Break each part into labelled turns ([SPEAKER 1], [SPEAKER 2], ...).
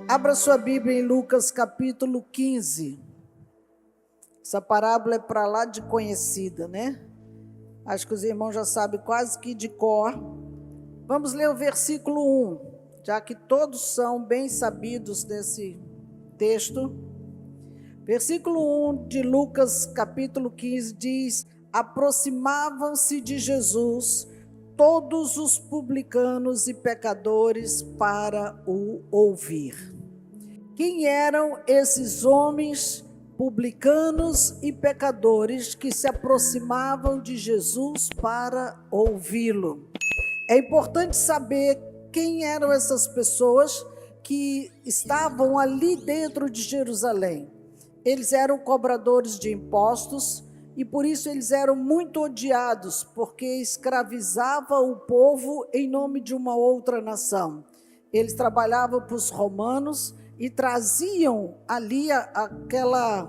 [SPEAKER 1] Abra sua Bíblia em Lucas capítulo 15. Essa parábola é para lá de conhecida, né? Acho que os irmãos já sabem quase que de cor. Vamos ler o versículo 1, já que todos são bem sabidos desse texto. Versículo 1 de Lucas capítulo 15 diz: aproximavam-se de Jesus todos os publicanos e pecadores para o ouvir. Quem eram esses homens publicanos e pecadores que se aproximavam de Jesus para ouvi-lo? É importante saber quem eram essas pessoas que estavam ali dentro de Jerusalém. Eles eram cobradores de impostos e por isso eles eram muito odiados, porque escravizava o povo em nome de uma outra nação. Eles trabalhavam para os romanos e traziam ali aquela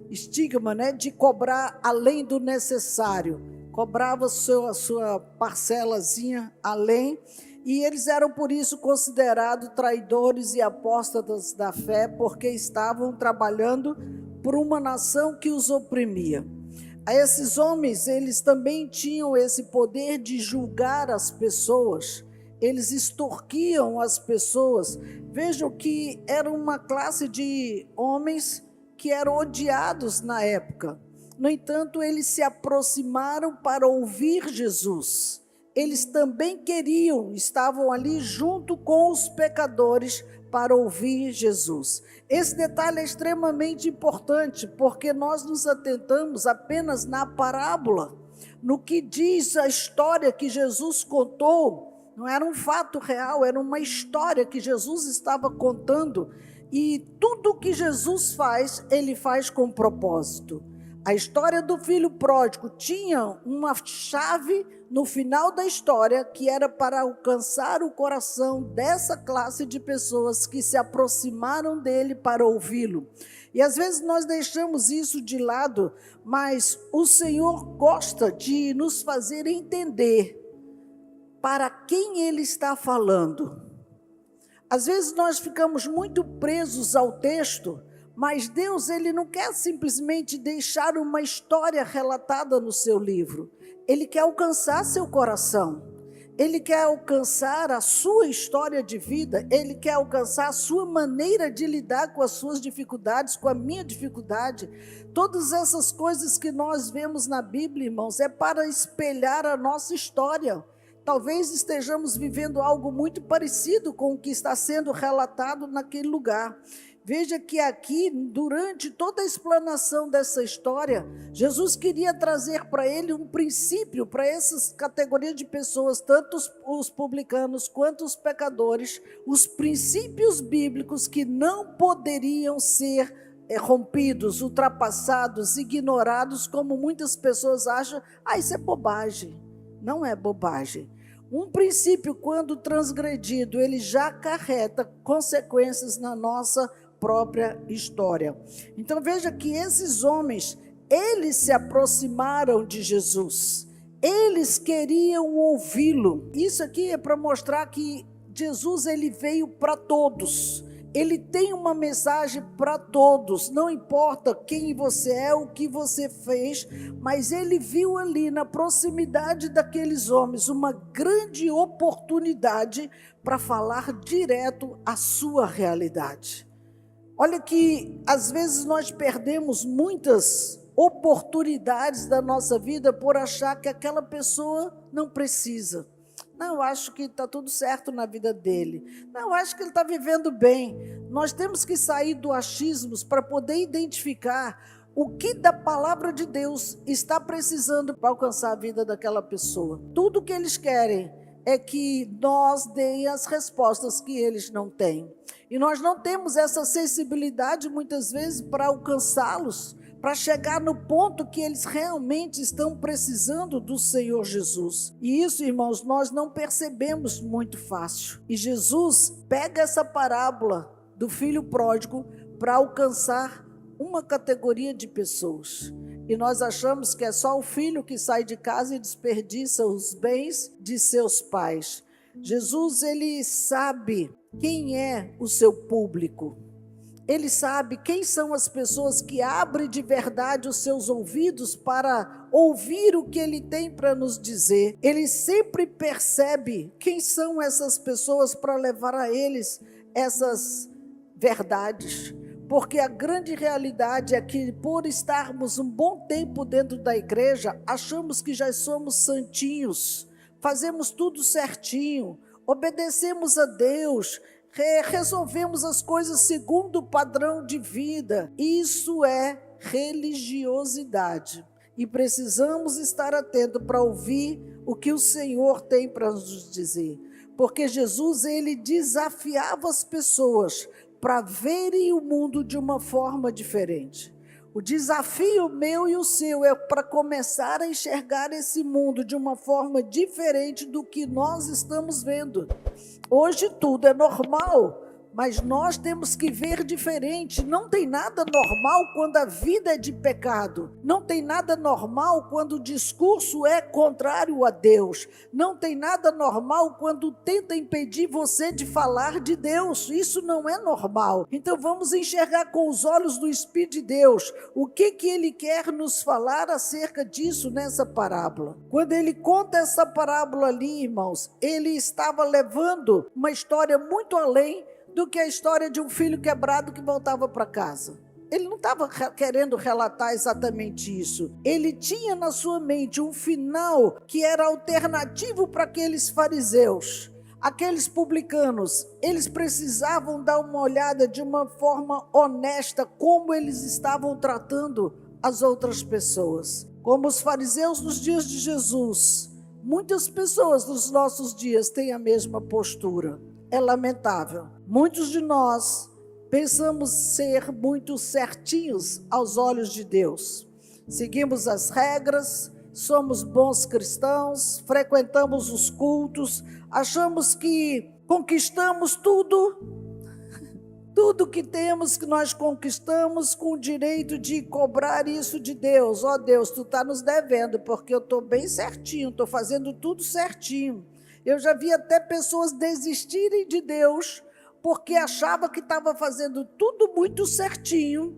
[SPEAKER 1] estigma, né, de cobrar além do necessário. Cobrava a sua parcelazinha além, e eles eram por isso considerados traidores e apóstatas da fé, porque estavam trabalhando por uma nação que os oprimia. A esses homens, eles também tinham esse poder de julgar as pessoas. Eles extorquiam as pessoas. Vejam que era uma classe de homens que eram odiados na época. No entanto, eles se aproximaram para ouvir Jesus. Eles também estavam ali junto com os pecadores para ouvir Jesus. Esse detalhe é extremamente importante, porque nós nos atentamos apenas na parábola, no que diz a história que Jesus contou. Não era um fato real, era uma história que Jesus estava contando, e tudo que Jesus faz, ele faz com propósito. A história do filho pródigo tinha uma chave no final da história, que era para alcançar o coração dessa classe de pessoas que se aproximaram dele para ouvi-lo. E às vezes nós deixamos isso de lado, mas o Senhor gosta de nos fazer entender para quem ele está falando. Às vezes nós ficamos muito presos ao texto, mas Deus, ele não quer simplesmente deixar uma história relatada no seu livro. Ele quer alcançar seu coração. Ele quer alcançar a sua história de vida. Ele quer alcançar a sua maneira de lidar com as suas dificuldades, com a minha dificuldade. Todas essas coisas que nós vemos na Bíblia, irmãos, é para espelhar a nossa história. Talvez estejamos vivendo algo muito parecido com o que está sendo relatado naquele lugar. Veja que aqui, durante toda a explanação dessa história, Jesus queria trazer para ele um princípio, para essas categorias de pessoas, tanto os publicanos quanto os pecadores, os princípios bíblicos que não poderiam ser rompidos, ultrapassados, ignorados, como muitas pessoas acham. Isso é bobagem. Não é bobagem. Um princípio, quando transgredido, ele já acarreta consequências na nossa própria história. Então veja que esses homens, eles se aproximaram de Jesus. Eles queriam ouvi-lo. Isso aqui é para mostrar que Jesus, ele veio para todos. Ele tem uma mensagem para todos, não importa quem você é, o que você fez, mas ele viu ali na proximidade daqueles homens uma grande oportunidade para falar direto à sua realidade. Olha que às vezes nós perdemos muitas oportunidades da nossa vida por achar que aquela pessoa não precisa. Não, eu acho que está tudo certo na vida dele. Não, eu acho que ele está vivendo bem. Nós temos que sair do achismo para poder identificar o que da palavra de Deus está precisando para alcançar a vida daquela pessoa. Tudo que eles querem é que nós dêem as respostas que eles não têm. E nós não temos essa sensibilidade muitas vezes para alcançá-los, para chegar no ponto que eles realmente estão precisando do Senhor Jesus. E isso, irmãos, nós não percebemos muito fácil. E Jesus pega essa parábola do filho pródigo para alcançar uma categoria de pessoas. E nós achamos que é só o filho que sai de casa e desperdiça os bens de seus pais. Jesus, ele sabe quem é o seu público. Ele sabe quem são as pessoas que abrem de verdade os seus ouvidos para ouvir o que ele tem para nos dizer. Ele sempre percebe quem são essas pessoas para levar a eles essas verdades. Porque a grande realidade é que, por estarmos um bom tempo dentro da igreja, achamos que já somos santinhos, fazemos tudo certinho, obedecemos a Deus, resolvemos as coisas segundo o padrão de vida. Isso é religiosidade. E precisamos estar atentos para ouvir o que o Senhor tem para nos dizer. Porque Jesus, ele desafiava as pessoas para verem o mundo de uma forma diferente. O desafio meu e o seu é para começar a enxergar esse mundo de uma forma diferente do que nós estamos vendo. Hoje tudo é normal, mas nós temos que ver diferente. Não tem nada normal quando a vida é de pecado. Não tem nada normal quando o discurso é contrário a Deus. Não tem nada normal quando tenta impedir você de falar de Deus. Isso não é normal. Então vamos enxergar com os olhos do Espírito de Deus o que ele quer nos falar acerca disso nessa parábola. Quando ele conta essa parábola ali, irmãos, ele estava levando uma história muito além do que a história de um filho quebrado que voltava para casa. Ele não estava querendo relatar exatamente isso. Ele tinha na sua mente um final que era alternativo para aqueles fariseus. Aqueles publicanos, eles precisavam dar uma olhada de uma forma honesta como eles estavam tratando as outras pessoas. Como os fariseus nos dias de Jesus, muitas pessoas nos nossos dias têm a mesma postura. É lamentável. Muitos de nós pensamos ser muito certinhos aos olhos de Deus. Seguimos as regras, somos bons cristãos, frequentamos os cultos, achamos que conquistamos tudo que temos, que nós conquistamos com o direito de cobrar isso de Deus. Ó Deus, tu está nos devendo, porque eu estou bem certinho, estou fazendo tudo certinho. Eu já vi até pessoas desistirem de Deus porque achava que estava fazendo tudo muito certinho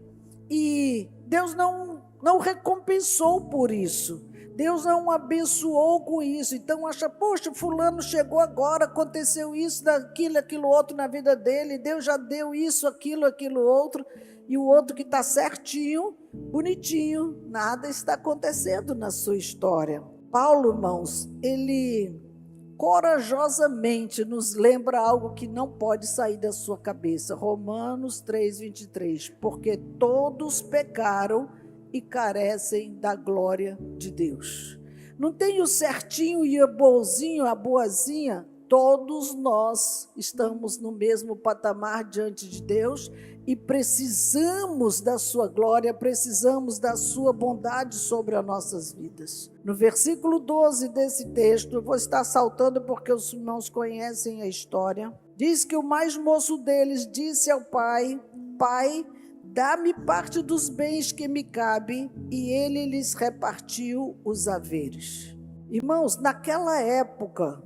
[SPEAKER 1] e Deus não recompensou por isso. Deus não abençoou com isso. Então acha, poxa, fulano chegou agora, aconteceu isso, aquilo outro na vida dele, Deus já deu isso, aquilo outro, e o outro que está certinho, bonitinho, nada está acontecendo na sua história. Paulo, irmãos, ele corajosamente nos lembra algo que não pode sair da sua cabeça. Romanos 3:23, porque todos pecaram e carecem da glória de Deus. Não tem o certinho e o bonzinho, a boazinha. Todos nós estamos no mesmo patamar diante de Deus e precisamos da sua glória, precisamos da sua bondade sobre as nossas vidas. No versículo 12 desse texto, eu vou estar saltando porque os irmãos conhecem a história, diz que o mais moço deles disse ao pai: Pai, dá-me parte dos bens que me cabe, e ele lhes repartiu os haveres. Irmãos, naquela época,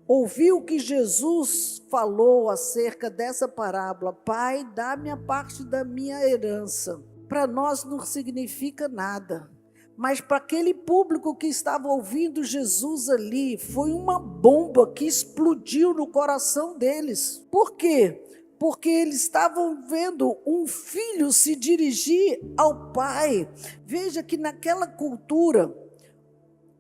[SPEAKER 1] ouvir o que Jesus falou acerca dessa parábola, Pai, dá-me a parte da minha herança, para nós não significa nada, mas para aquele público que estava ouvindo Jesus ali, foi uma bomba que explodiu no coração deles. Por quê? Porque eles estavam vendo um filho se dirigir ao pai. Veja que naquela cultura,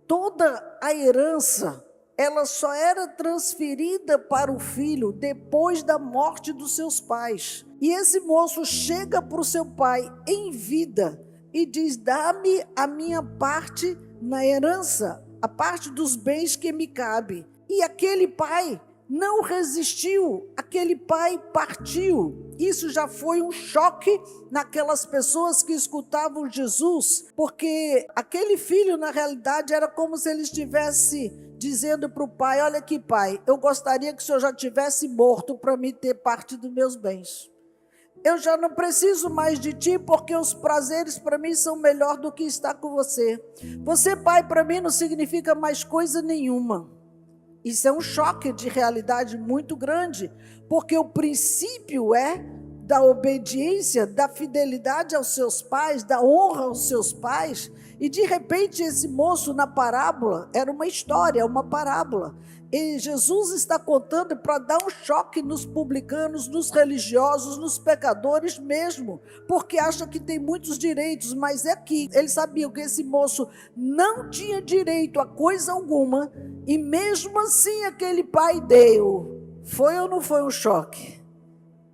[SPEAKER 1] toda a herança, ela só era transferida para o filho depois da morte dos seus pais. E esse moço chega para o seu pai em vida e diz: dá-me a minha parte na herança, a parte dos bens que me cabe. E aquele pai não resistiu, aquele pai partiu. Isso já foi um choque naquelas pessoas que escutavam Jesus, porque aquele filho, na realidade, era como se ele estivesse dizendo para o pai: olha aqui, pai, eu gostaria que o senhor já tivesse morto para me ter parte dos meus bens. Eu já não preciso mais de ti, porque os prazeres para mim são melhor do que estar com você. Você, pai, para mim não significa mais coisa nenhuma. Isso é um choque de realidade muito grande, porque o princípio é da obediência, da fidelidade aos seus pais, da honra aos seus pais, e de repente esse moço na parábola, era uma história, uma parábola, e Jesus está contando para dar um choque nos publicanos, nos religiosos, nos pecadores mesmo, porque acha que tem muitos direitos, mas é que eles sabiam que esse moço não tinha direito a coisa alguma, e mesmo assim aquele pai deu. Foi ou não foi um choque?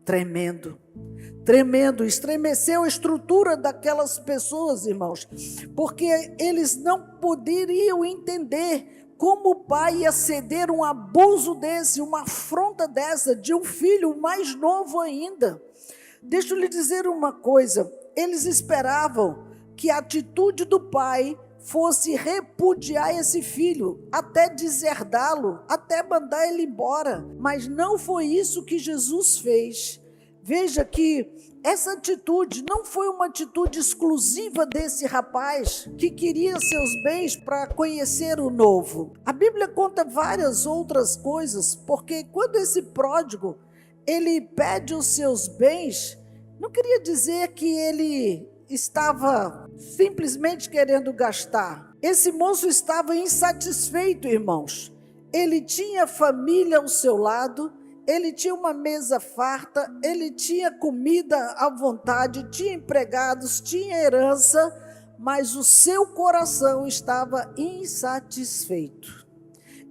[SPEAKER 1] Tremendo, tremendo, estremeceu a estrutura daquelas pessoas, irmãos, porque eles não poderiam entender como o pai ia ceder um abuso desse, uma afronta dessa, de um filho mais novo ainda. Deixa eu lhe dizer uma coisa, eles esperavam que a atitude do pai fosse repudiar esse filho, até deserdá-lo, até mandar ele embora, mas não foi isso que Jesus fez. Veja que essa atitude não foi uma atitude exclusiva desse rapaz que queria seus bens para conhecer o novo. A Bíblia conta várias outras coisas, porque quando esse pródigo, ele pede os seus bens, não queria dizer que ele estava simplesmente querendo gastar. Esse moço estava insatisfeito, irmãos. Ele tinha família ao seu lado, ele tinha uma mesa farta, ele tinha comida à vontade, tinha empregados, tinha herança, mas o seu coração estava insatisfeito.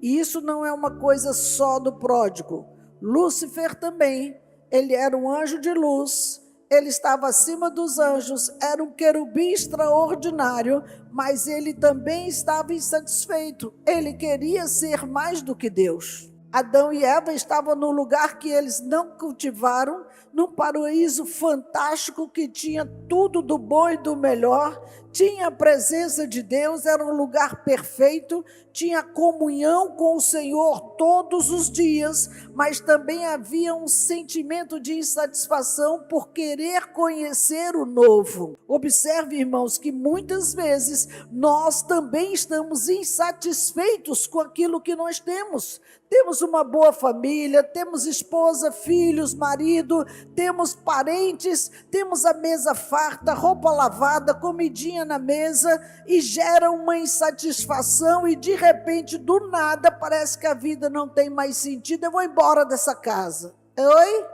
[SPEAKER 1] E isso não é uma coisa só do pródigo. Lúcifer também, ele era um anjo de luz, ele estava acima dos anjos, era um querubim extraordinário, mas ele também estava insatisfeito. Ele queria ser mais do que Deus. Adão e Eva estavam num lugar que eles não cultivaram, num paraíso fantástico que tinha tudo do bom e do melhor, tinha a presença de Deus, era um lugar perfeito, tinha comunhão com o Senhor todos os dias, mas também havia um sentimento de insatisfação por querer conhecer o novo. Observe, irmãos, que muitas vezes nós também estamos insatisfeitos com aquilo que nós temos. Temos uma boa família, temos esposa, filhos, marido, temos parentes, temos a mesa farta, roupa lavada, comidinha na mesa, e gera uma insatisfação e de repente, do nada, parece que a vida não tem mais sentido, eu vou embora dessa casa. Oi?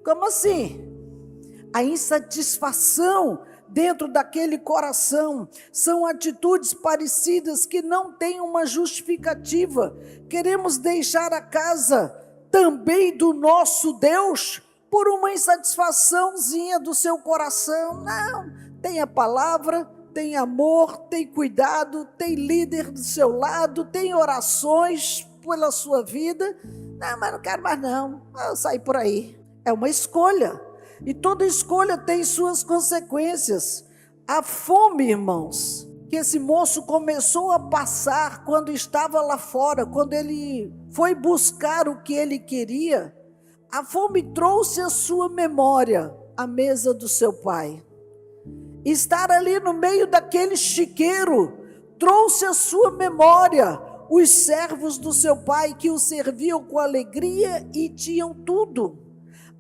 [SPEAKER 1] Como assim? A insatisfação dentro daquele coração, são atitudes parecidas que não têm uma justificativa. Queremos deixar a casa também do nosso Deus por uma insatisfaçãozinha do seu coração. Não, tem a palavra, tem amor, tem cuidado, tem líder do seu lado, tem orações pela sua vida. Não, mas não quero mais não, eu sair por aí. É uma escolha. E toda escolha tem suas consequências. A fome, irmãos, que esse moço começou a passar quando estava lá fora, quando ele foi buscar o que ele queria, a fome trouxe à sua memória a mesa do seu pai. Estar ali no meio daquele chiqueiro trouxe à sua memória os servos do seu pai que o serviam com alegria e tinham tudo.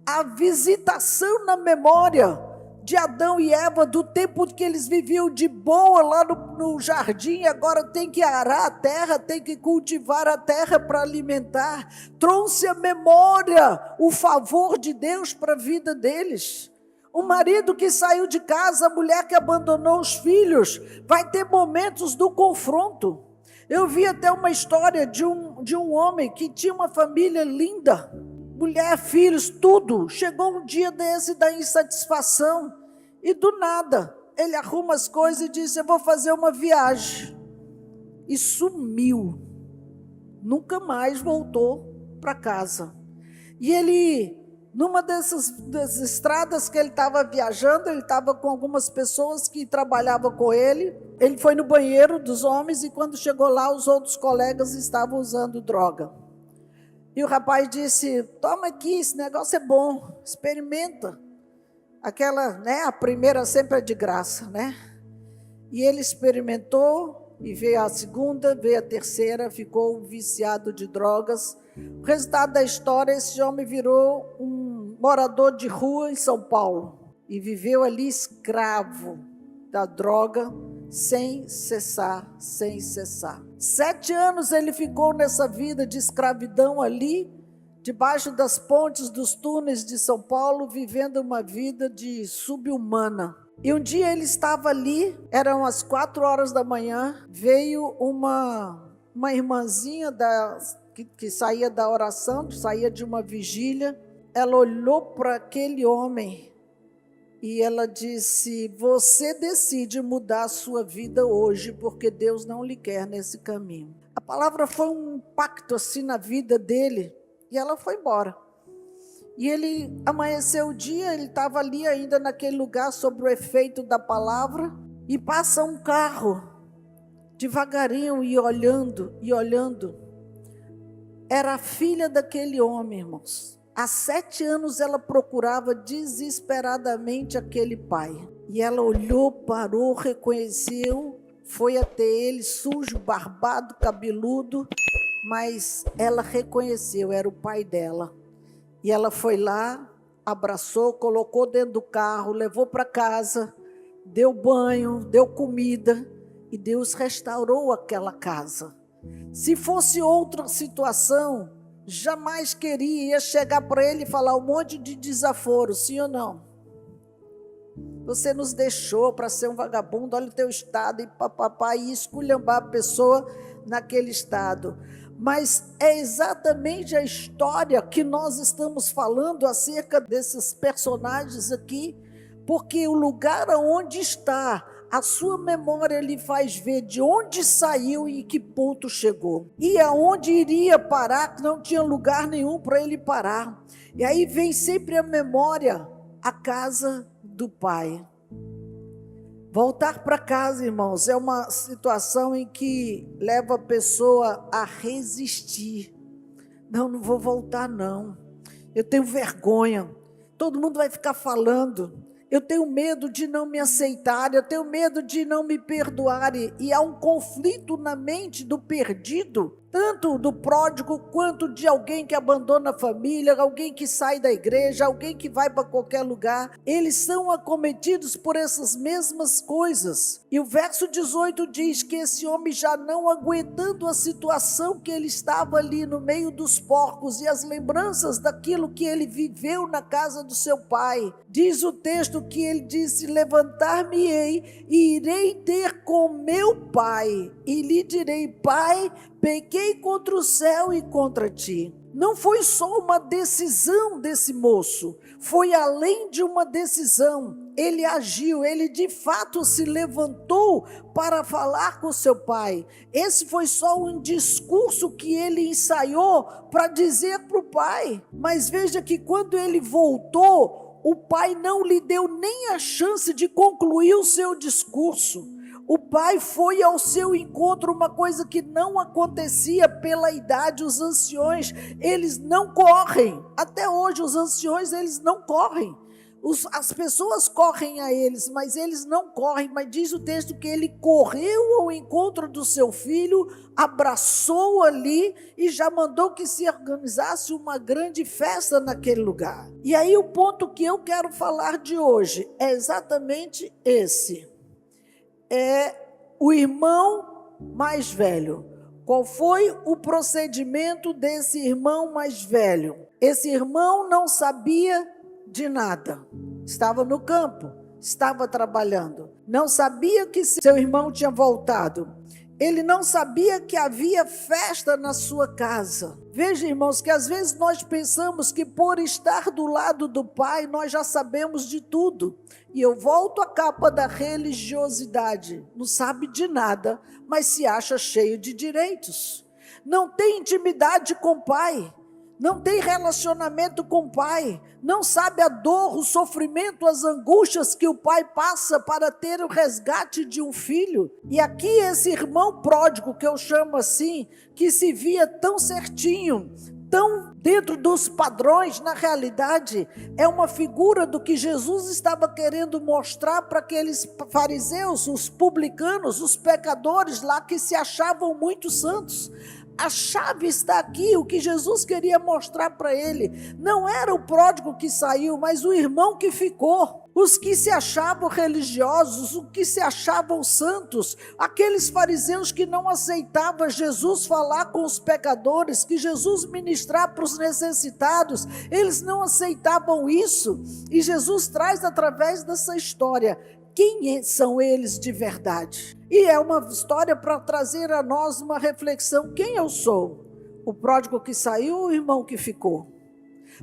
[SPEAKER 1] A visitação na memória de Adão e Eva, do tempo que eles viviam de boa lá no jardim, agora tem que arar a terra, tem que cultivar a terra para alimentar, trouxe à memória o favor de Deus para a vida deles. O marido que saiu de casa, a mulher que abandonou os filhos, vai ter momentos do confronto. Eu vi até uma história de um homem que tinha uma família linda, mulher, filhos, tudo. Chegou um dia desse da insatisfação e do nada ele arruma as coisas e diz: eu vou fazer uma viagem, e sumiu, nunca mais voltou para casa. E ele, numa das estradas que ele estava viajando, ele estava com algumas pessoas que trabalhavam com ele. Ele foi no banheiro dos homens e quando chegou lá, os outros colegas estavam usando droga. E o rapaz disse: toma aqui, esse negócio é bom, experimenta. Aquela, a primeira sempre é de graça, E ele experimentou, e veio a segunda, veio a terceira, ficou viciado de drogas. O resultado da história, esse homem virou um morador de rua em São Paulo e viveu ali escravo da droga sem cessar, sem cessar. 7 anos ele ficou nessa vida de escravidão ali, debaixo das pontes dos túneis de São Paulo, vivendo uma vida de subhumana. E um dia ele estava ali, eram as 4 horas da manhã, veio uma irmãzinha que saía da oração, saía de uma vigília. Ela olhou para aquele homem e ela disse: você decide mudar a sua vida hoje, porque Deus não lhe quer nesse caminho. A palavra foi um impacto assim na vida dele, e ela foi embora. E ele amanheceu o dia, ele estava ali ainda naquele lugar, sob o efeito da palavra, e passa um carro, devagarinho, e olhando, e olhando. Era a filha daquele homem, irmãos. Há 7 anos ela procurava desesperadamente aquele pai. E ela olhou, parou, reconheceu, foi até ele, sujo, barbado, cabeludo, mas ela reconheceu, era o pai dela. E ela foi lá, abraçou, colocou dentro do carro, levou para casa, deu banho, deu comida, e Deus restaurou aquela casa. Se fosse outra situação, jamais ia chegar para ele e falar um monte de desaforo, sim ou não? Você nos deixou para ser um vagabundo, olha o teu estado, e papapá, e esculhambar a pessoa naquele estado. Mas é exatamente a história que nós estamos falando acerca desses personagens aqui, porque o lugar onde está, a sua memória lhe faz ver de onde saiu e que ponto chegou. E aonde iria parar, que não tinha lugar nenhum para ele parar. E aí vem sempre a memória, a casa do pai. Voltar para casa, irmãos, é uma situação em que leva a pessoa a resistir. Não vou voltar não. Eu tenho vergonha. Todo mundo vai ficar falando. Eu tenho medo de não me aceitarem, eu tenho medo de não me perdoarem. E há um conflito na mente do perdido, tanto do pródigo quanto de alguém que abandona a família, alguém que sai da igreja, alguém que vai para qualquer lugar. Eles são acometidos por essas mesmas coisas. E o verso 18 diz que esse homem, já não aguentando a situação que ele estava ali no meio dos porcos e as lembranças daquilo que ele viveu na casa do seu pai, diz o texto que ele disse: levantar-me-ei e irei ter com meu pai e lhe direi: pai, pequei contra o céu e contra ti. Não foi só uma decisão desse moço, foi além de uma decisão. Ele agiu, ele de fato se levantou para falar com seu pai. Esse foi só um discurso que ele ensaiou para dizer para o pai. Mas veja que quando ele voltou, o pai não lhe deu nem a chance de concluir o seu discurso. O pai foi ao seu encontro, uma coisa que não acontecia pela idade. Os anciões, eles não correm. Até hoje os anciões, eles não correm. As pessoas correm a eles, mas eles não correm. Mas diz o texto que ele correu ao encontro do seu filho, abraçou ali e já mandou que se organizasse uma grande festa naquele lugar. E aí o ponto que eu quero falar de hoje é exatamente esse. É o irmão mais velho. Qual foi o procedimento desse irmão mais velho? Esse irmão não sabia de nada. Estava no campo, estava trabalhando. Não sabia que seu irmão tinha voltado. Ele não sabia que havia festa na sua casa. Veja, irmãos, que às vezes nós pensamos que por estar do lado do pai, nós já sabemos de tudo. E eu volto à capa da religiosidade. Não sabe de nada, mas se acha cheio de direitos. Não tem intimidade com o pai. Não tem relacionamento com o pai, não sabe a dor, o sofrimento, as angústias que o pai passa para ter o resgate de um filho. E aqui esse irmão pródigo, que eu chamo assim, que se via tão certinho, tão dentro dos padrões. Na realidade, é uma figura do que Jesus estava querendo mostrar para aqueles fariseus, os publicanos, os pecadores lá que se achavam muito santos. A chave está aqui. O que Jesus queria mostrar para ele não era o pródigo que saiu, mas o irmão que ficou. Os que se achavam religiosos, os que se achavam santos, aqueles fariseus que não aceitavam Jesus falar com os pecadores, que Jesus ministrar para os necessitados, eles não aceitavam isso. E Jesus traz através dessa história quem são eles de verdade. E é uma história para trazer a nós uma reflexão. Quem eu sou? O pródigo que saiu ou o irmão que ficou?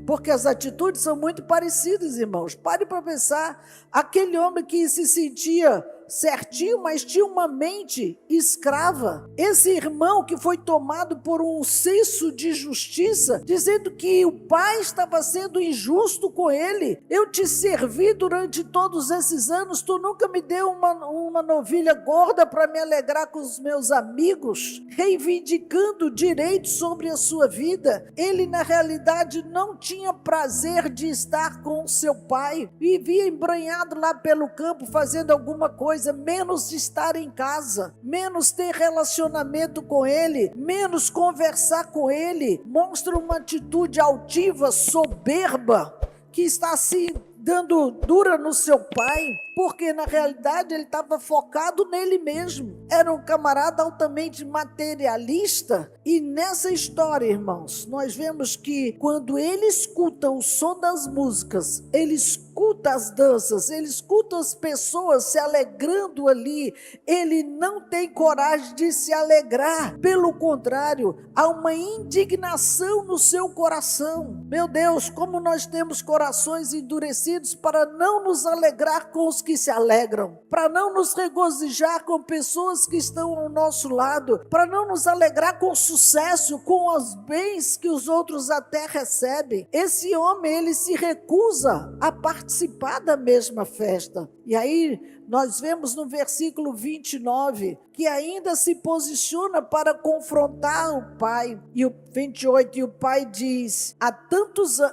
[SPEAKER 1] Porque as atitudes são muito parecidas, irmãos. Pare para pensar. Aquele homem que se sentia certinho, mas tinha uma mente escrava. Esse irmão que foi tomado por um senso de justiça, dizendo que o pai estava sendo injusto com ele. Eu te servi durante todos esses anos, tu nunca me deu uma novilha gorda para me alegrar com os meus amigos, reivindicando direitos sobre a sua vida. Ele, na realidade, não tinha prazer de estar com o seu pai. Vivia embranhado lá pelo campo, fazendo alguma coisa, menos estar em casa, menos ter relacionamento com ele, menos conversar com ele. Mostra uma atitude altiva, soberba, que está se dando dura no seu pai, porque na realidade ele estava focado nele mesmo. Era um camarada altamente materialista. E nessa história, irmãos, nós vemos que quando ele escuta o som das músicas, ele escuta as danças, ele escuta as pessoas se alegrando ali, ele não tem coragem de se alegrar. Pelo contrário, há uma indignação no seu coração. Meu Deus, como nós temos corações endurecidos para não nos alegrar com os que se alegram, para não nos regozijar com pessoas que estão ao nosso lado, para não nos alegrar com o sucesso, com os bens que os outros até recebem. Esse homem, ele se recusa a participar da mesma festa. E aí nós vemos no versículo 29 que ainda se posiciona para confrontar o pai. E o 28, e o pai diz,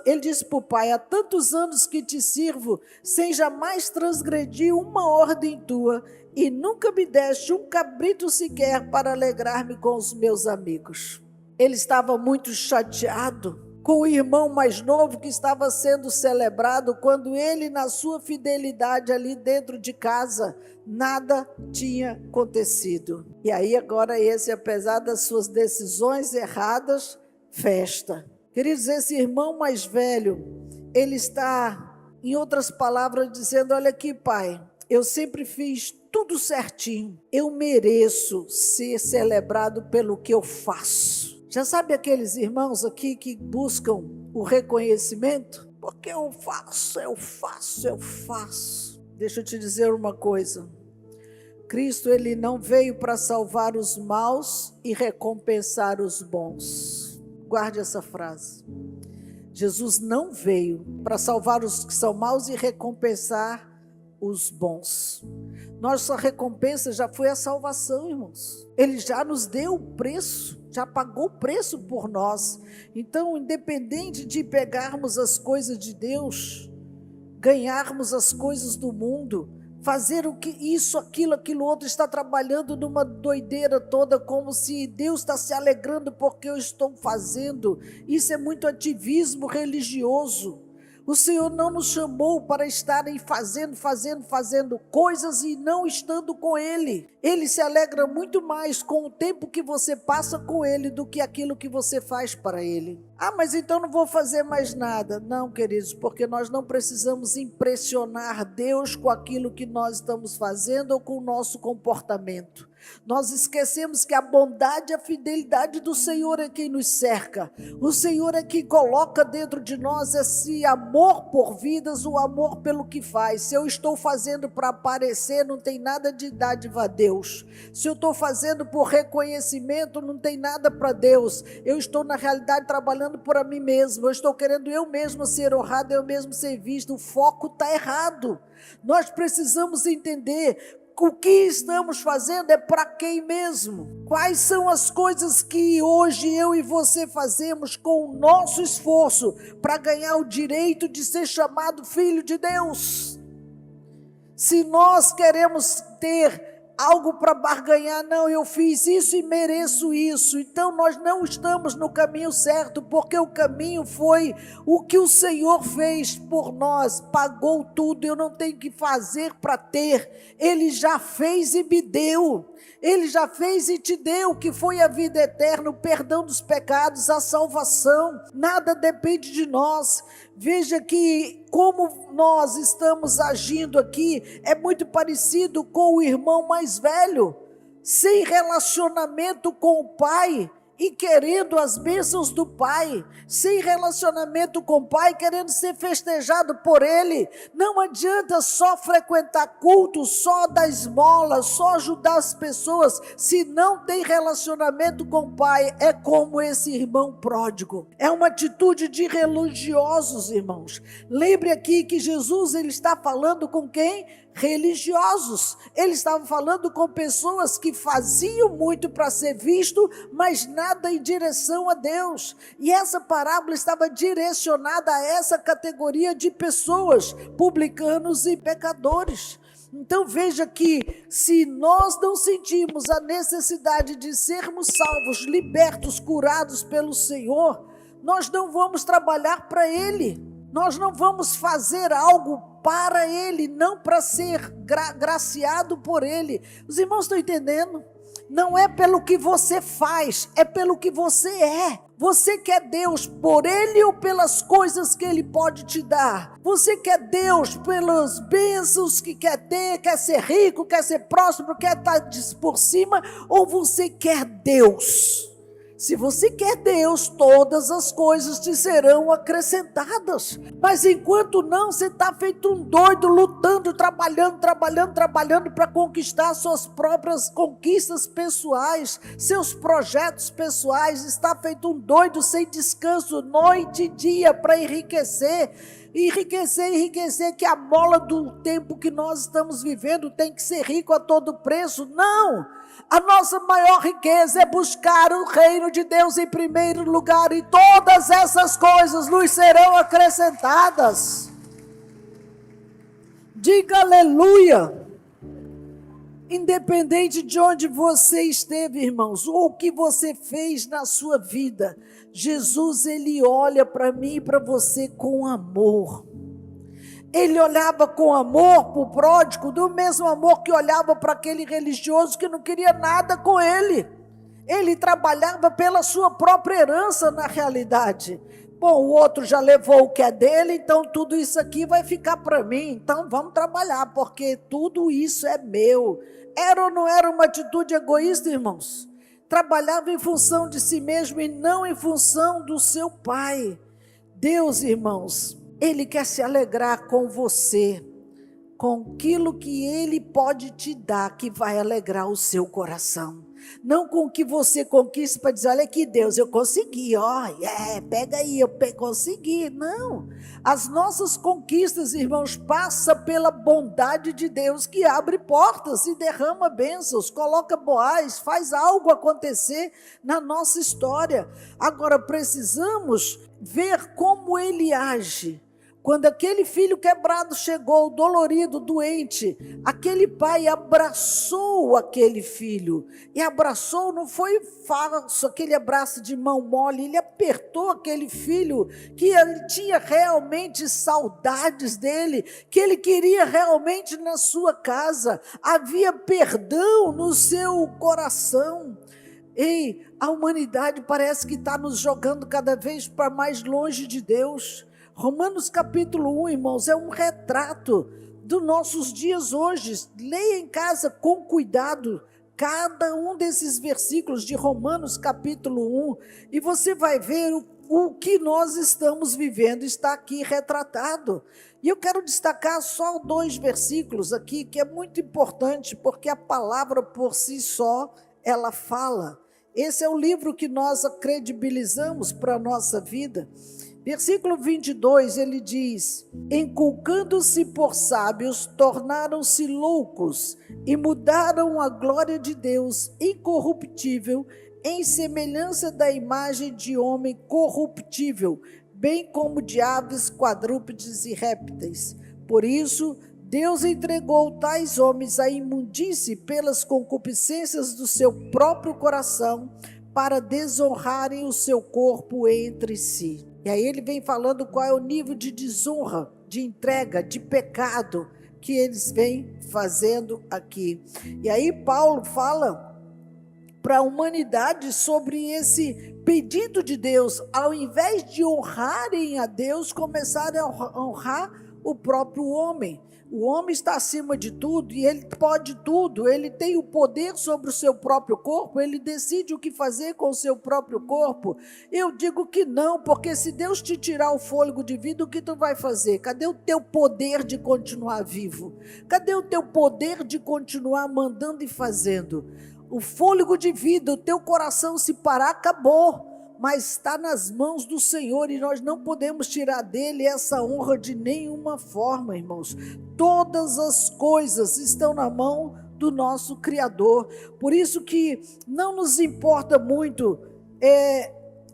[SPEAKER 1] ele diz para o pai: há tantos anos que te sirvo, sem jamais transgredir uma ordem tua, e nunca me deste um cabrito sequer para alegrar-me com os meus amigos. Ele estava muito chateado com o irmão mais novo que estava sendo celebrado, quando ele, na sua fidelidade ali dentro de casa, nada tinha acontecido. E aí agora esse, apesar das suas decisões erradas, festa. Queridos, esse irmão mais velho, ele está, em outras palavras, dizendo: olha aqui, pai, eu sempre fiz tudo certinho, eu mereço ser celebrado pelo que eu faço. Já sabe aqueles irmãos aqui que buscam o reconhecimento? Porque eu faço. Deixa eu te dizer uma coisa. Cristo, ele não veio para salvar os maus e recompensar os bons. Guarde essa frase. Jesus não veio para salvar os que são maus e recompensar os bons. Nossa recompensa já foi a salvação, irmãos. Ele já nos deu o preço, já pagou o preço por nós. Então, independente de pegarmos as coisas de Deus, ganharmos as coisas do mundo, fazer o que isso, aquilo outro, está trabalhando numa doideira toda, como se Deus está se alegrando porque eu estou fazendo. Isso é muito ativismo religioso. O Senhor não nos chamou para estarem fazendo coisas e não estando com Ele. Ele se alegra muito mais com o tempo que você passa com Ele do que aquilo que você faz para Ele. Ah, mas então não vou fazer mais nada. Não, queridos, porque nós não precisamos impressionar Deus com aquilo que nós estamos fazendo ou com o nosso comportamento. Nós esquecemos que a bondade e a fidelidade do Senhor é quem nos cerca. O Senhor é quem coloca dentro de nós esse amor por vidas, o amor pelo que faz. Se eu estou fazendo para aparecer, não tem nada de dádiva a Deus. Se eu estou fazendo por reconhecimento, não tem nada para Deus. Eu estou na realidade trabalhando por mim mesmo. Eu estou querendo eu mesmo ser honrado, eu mesmo ser visto. O foco está errado. Nós precisamos entender O que estamos fazendo é para quem mesmo? Quais são as coisas que hoje eu e você fazemos com o nosso esforço para ganhar o direito de ser chamado filho de Deus? Se nós queremos ter algo para barganhar, não, eu fiz isso e mereço isso, então nós não estamos no caminho certo, porque o caminho foi o que o Senhor fez por nós, pagou tudo, eu não tenho que fazer para ter, Ele já fez e me deu, Ele já fez e te deu, que foi a vida eterna, o perdão dos pecados, a salvação, nada depende de nós. Veja que como nós estamos agindo aqui é muito parecido com o irmão mais velho, sem relacionamento com o pai e querendo as bênçãos do pai, sem relacionamento com o pai, querendo ser festejado por ele. Não adianta só frequentar culto, só dar esmola, só ajudar as pessoas, se não tem relacionamento com o pai. É como esse irmão pródigo, é uma atitude de religiosos, irmãos. Lembre aqui que Jesus, ele está falando com quem? Religiosos. Ele estava falando com pessoas que faziam muito para ser visto, mas nada em direção a Deus. E essa parábola estava direcionada a essa categoria de pessoas, publicanos e pecadores. Então veja que se nós não sentimos a necessidade de sermos salvos, libertos, curados pelo Senhor, nós não vamos trabalhar para Ele. Nós não vamos fazer algo para Ele, não para ser graciado por Ele. Os irmãos estão entendendo? Não é pelo que você faz, é pelo que você é. Você quer Deus por Ele ou pelas coisas que Ele pode te dar? Você quer Deus pelas bênçãos que quer ter, quer ser rico, quer ser próspero, quer estar por cima? Ou você quer Deus? Se você quer Deus, todas as coisas te serão acrescentadas. Mas enquanto não, você está feito um doido, lutando, trabalhando para conquistar suas próprias conquistas pessoais, seus projetos pessoais. Está feito um doido sem descanso, noite e dia, para enriquecer, que a mola do tempo que nós estamos vivendo tem que ser rico a todo preço. Não! A nossa maior riqueza é buscar o reino de Deus em primeiro lugar, e todas essas coisas nos serão acrescentadas. Diga aleluia. Independente de onde você esteve, irmãos, ou o que você fez na sua vida, Jesus, ele olha para mim e para você com amor. Ele olhava com amor para o pródigo, do mesmo amor que olhava para aquele religioso que não queria nada com ele. Ele trabalhava pela sua própria herança na realidade. Bom, o outro já levou o que é dele, então tudo isso aqui vai ficar para mim. Então vamos trabalhar, porque tudo isso é meu. Era ou não era uma atitude egoísta, irmãos? Trabalhava em função de si mesmo e não em função do seu pai. Deus, irmãos, Ele quer se alegrar com você, com aquilo que Ele pode te dar, que vai alegrar o seu coração. Não com o que você conquista para dizer, olha aqui Deus, eu consegui, pega aí, eu consegui. Não, as nossas conquistas, irmãos, passam pela bondade de Deus, que abre portas e derrama bênçãos, coloca boais, faz algo acontecer na nossa história. Agora precisamos ver como Ele age. Quando aquele filho quebrado chegou, dolorido, doente, aquele pai abraçou aquele filho. E abraçou, não foi falso, aquele abraço de mão mole. Ele apertou aquele filho, que ele tinha realmente saudades dele, que ele queria realmente na sua casa. Havia perdão no seu coração. Ei, a humanidade parece que está nos jogando cada vez para mais longe de Deus. Romanos capítulo 1, irmãos, é um retrato dos nossos dias hoje. Leia em casa com cuidado cada um desses versículos de Romanos capítulo 1 e você vai ver o que nós estamos vivendo, está aqui retratado. E eu quero destacar só 2 versículos aqui, que é muito importante, porque a palavra por si só, ela fala. Esse é o livro que nós credibilizamos para a nossa vida. Versículo 22, ele diz: inculcando-se por sábios, tornaram-se loucos e mudaram a glória de Deus incorruptível em semelhança da imagem de homem corruptível, bem como de aves, quadrúpedes e répteis. Por isso, Deus entregou tais homens à imundície pelas concupiscências do seu próprio coração, para desonrarem o seu corpo entre si. E aí ele vem falando qual é o nível de desonra, de entrega, de pecado que eles vêm fazendo aqui. E aí Paulo fala para a humanidade sobre esse pedido de Deus, ao invés de honrarem a Deus, começarem a honrar o próprio homem. O homem está acima de tudo e ele pode tudo, ele tem o poder sobre o seu próprio corpo, ele decide o que fazer com o seu próprio corpo. Eu digo que não, porque se Deus te tirar o fôlego de vida, o que tu vai fazer? Cadê o teu poder de continuar vivo? Cadê o teu poder de continuar mandando e fazendo? O fôlego de vida, o teu coração se parar, acabou. Mas está nas mãos do Senhor e nós não podemos tirar dele essa honra de nenhuma forma, irmãos. Todas as coisas estão na mão do nosso Criador. Por isso que não nos importa muito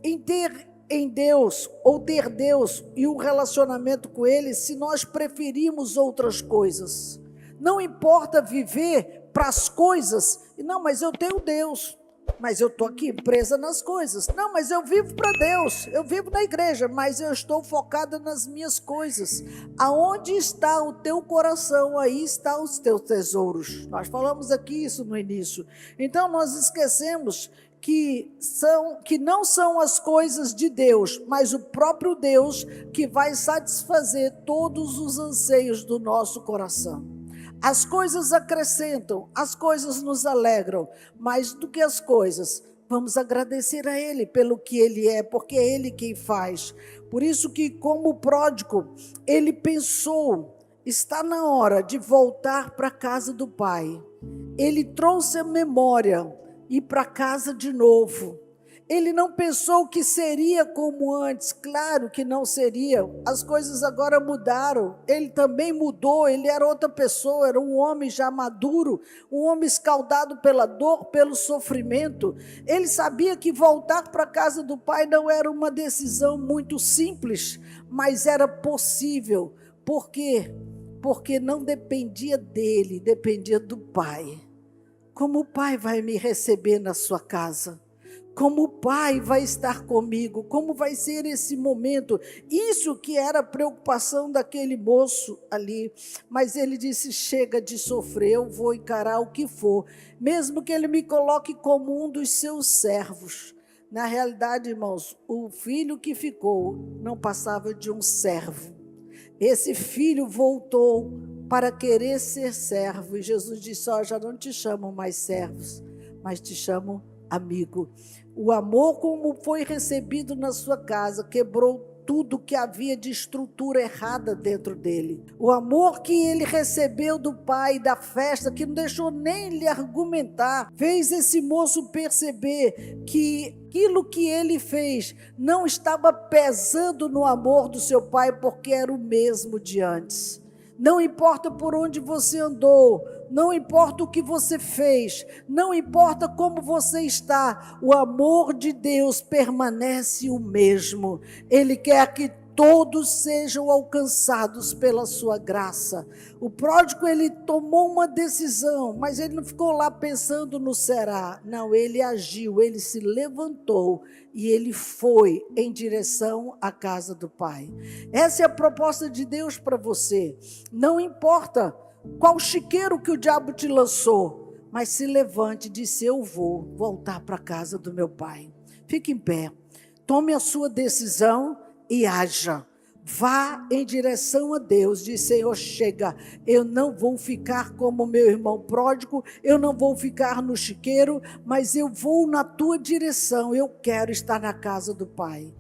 [SPEAKER 1] em ter em Deus ou ter Deus e um relacionamento com Ele, se nós preferimos outras coisas. Não importa viver para as coisas, não, mas eu tenho Deus. Mas eu estou aqui presa nas coisas. Não, mas eu vivo para Deus, eu vivo na igreja, mas eu estou focada nas minhas coisas. Aonde está o teu coração, aí estão os teus tesouros. Nós falamos aqui isso no início. Então nós esquecemos que não são as coisas de Deus, mas o próprio Deus que vai satisfazer todos os anseios do nosso coração. As coisas acrescentam, as coisas nos alegram, mais do que as coisas, vamos agradecer a Ele pelo que Ele é, porque é Ele quem faz. Por isso que, como pródigo, ele pensou, está na hora de voltar para a casa do Pai. Ele trouxe a memória, ir para casa de novo. Ele não pensou que seria como antes, claro que não seria, as coisas agora mudaram, ele também mudou, ele era outra pessoa, era um homem já maduro, um homem escaldado pela dor, pelo sofrimento. Ele sabia que voltar para a casa do Pai não era uma decisão muito simples, mas era possível. Por quê? Porque não dependia dele, dependia do Pai. Como o Pai vai me receber na sua casa? Como o Pai vai estar comigo, como vai ser esse momento, isso que era a preocupação daquele moço ali, mas ele disse, chega de sofrer, eu vou encarar o que for, mesmo que ele me coloque como um dos seus servos. Na realidade, irmãos, o filho que ficou não passava de um servo, esse filho voltou para querer ser servo, e Jesus disse, já não te chamam mais servos, mas te chamam amigo. O amor como foi recebido na sua casa quebrou tudo que havia de estrutura errada dentro dele. O amor que ele recebeu do Pai, da festa, que não deixou nem lhe argumentar, fez esse moço perceber que aquilo que ele fez não estava pesando no amor do seu Pai, porque era o mesmo de antes. Não importa por onde você andou, não importa o que você fez, não importa como você está, o amor de Deus permanece o mesmo. Ele quer que todos sejam alcançados pela sua graça. O pródigo, ele tomou uma decisão, mas ele não ficou lá pensando no será. Não, ele agiu, ele se levantou e ele foi em direção à casa do Pai. Essa é a proposta de Deus para você. Não importa qual chiqueiro que o diabo te lançou, mas se levante e disse, eu vou voltar para a casa do meu Pai. Fique em pé, tome a sua decisão e haja. Vá em direção a Deus, diz, Senhor, chega, eu não vou ficar como meu irmão pródigo, eu não vou ficar no chiqueiro, mas eu vou na tua direção, eu quero estar na casa do Pai.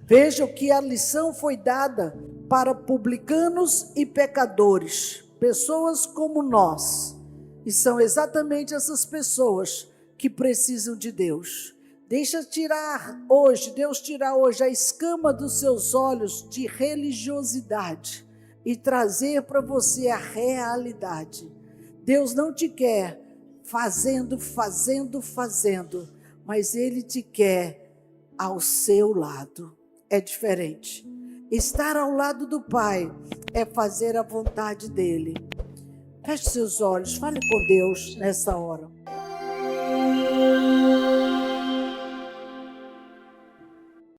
[SPEAKER 1] Veja que a lição foi dada para publicanos e pecadores, pessoas como nós, e são exatamente essas pessoas que precisam de Deus. Deixa tirar hoje, Deus tirar hoje a escama dos seus olhos de religiosidade e trazer para você a realidade. Deus não te quer fazendo, mas Ele te quer ao seu lado. É diferente. Estar ao lado do Pai é fazer a vontade dEle. Feche seus olhos, fale com Deus nessa hora.